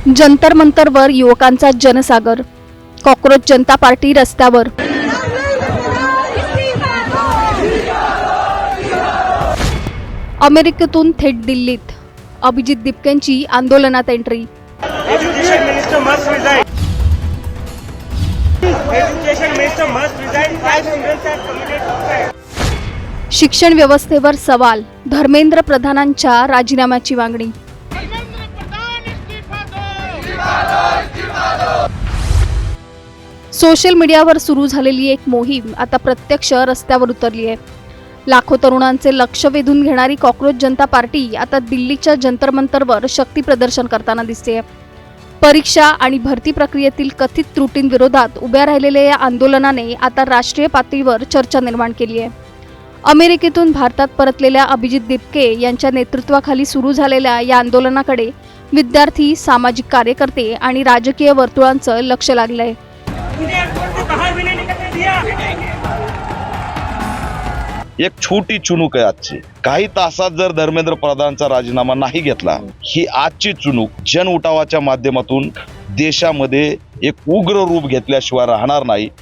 जंतर मंतरवर युवकांचा जनसागर, कॉक्रोच जनता पार्टी रस्त्यावर। अमेरिकेतून थेट दिल्लीत अभिजित दिपकेंची आंदोलनात entry. Education Minister must resign. Education Minister must resign. 5 students have committed suicide. शिक्षण व्यवस्थेवर सवाल, धर्मेंद्र प्रधानांच्या राजीनाम्याची मागणी। सोशल मीडियावर सुरू झालेली एक मोहीम आता प्रत्यक्ष रस्त्यावर उतरली आहे। लाखो तरुणांचे लक्ष वेधून घेणारी कॉक्रोच जनता पार्टी आता दिल्लीच्या जंतर मंतरवर शक्ती प्रदर्शन करताना दिसते। परीक्षा आणि भरती प्रक्रियेतील कथित त्रुटींविरोधात उभ्या राहिलेल्या या आंदोलनाने आता राष्ट्रीय पातळीवर चर्चा निर्माण केली आहे। अमेरिकेतून भारतात परतलेल्या अभिजित दिपके यांच्या नेतृत्वाखाली सुरू झालेल्या या आंदोलनाकडे विद्यार्थी, सामाजिक कार्यकर्ते आणि राजकीय वर्तुळांचं लक्ष लागलंय। एक छोटी चुणूक आहे आजची। काही तासात जर धर्मेंद्र प्रधानचा राजीनामा नाही घेतला, ही आजची चुणूक जन उठावाच्या माध्यमातून देशामध्ये एक उग्र रूप घेतल्याशिवाय राहणार नाही।